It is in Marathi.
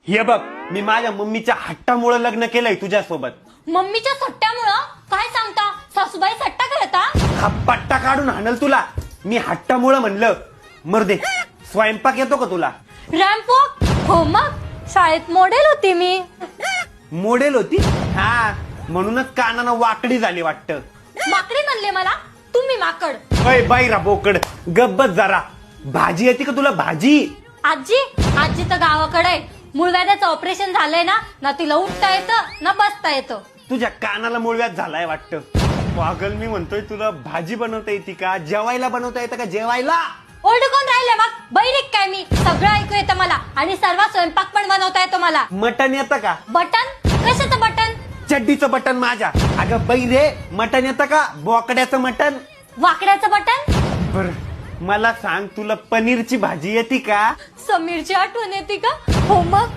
हे बघ, मी माझ्या मम्मीच्या हट्टामुळे लग्न केलंय तुझ्यासोबत. मम्मीच्या सट्ट्यामुळं काय सांगता? सासूबाई सट्टा करता? हा पट्टा काढून हाणल तुला. मी हट्टामुळे म्हणलं. मर्दे, स्वयंपाक येतो का तुला? रॅम्पॉक? हो मग, शाळेत मॉडेल होती मी. मॉडेल होती? हा, म्हणूनच कानानं वाकडी झाली वाटतं. माकडी म्हणले मला? तुम्ही माकड. अय बाईरा बोकड, गब्बत जरा. भाजी येते का तुला? भाजी? आजी तर गावाकडे आहे. मूळव्याधाचं ऑपरेशन झालंय ना तिला उठता येतं ना बसता येतं. तुझ्या कानाला मुळव्यात झालाय वाटतं. पागल, मी म्हणतोय तुला भाजी बनवता येते का? जेवायला बनवता येतं का? जेवायला कोण राहिले मग? बहिणीक काय मी? सगळं ऐकू येतं मला आणि सर्व स्वयंपाक पण बनवता येतो मला. मटण येतं का? बटन? कशाचं बटन? चड्डीचं बटन माझ्या. अगं बाई रे, मटण येतं का? बोकड्याचं मटण. वाकड्याचं बटन? बर, मला सांग, तुला पनीरची भाजी येते का? समीरची आठवण येते का? हो मग.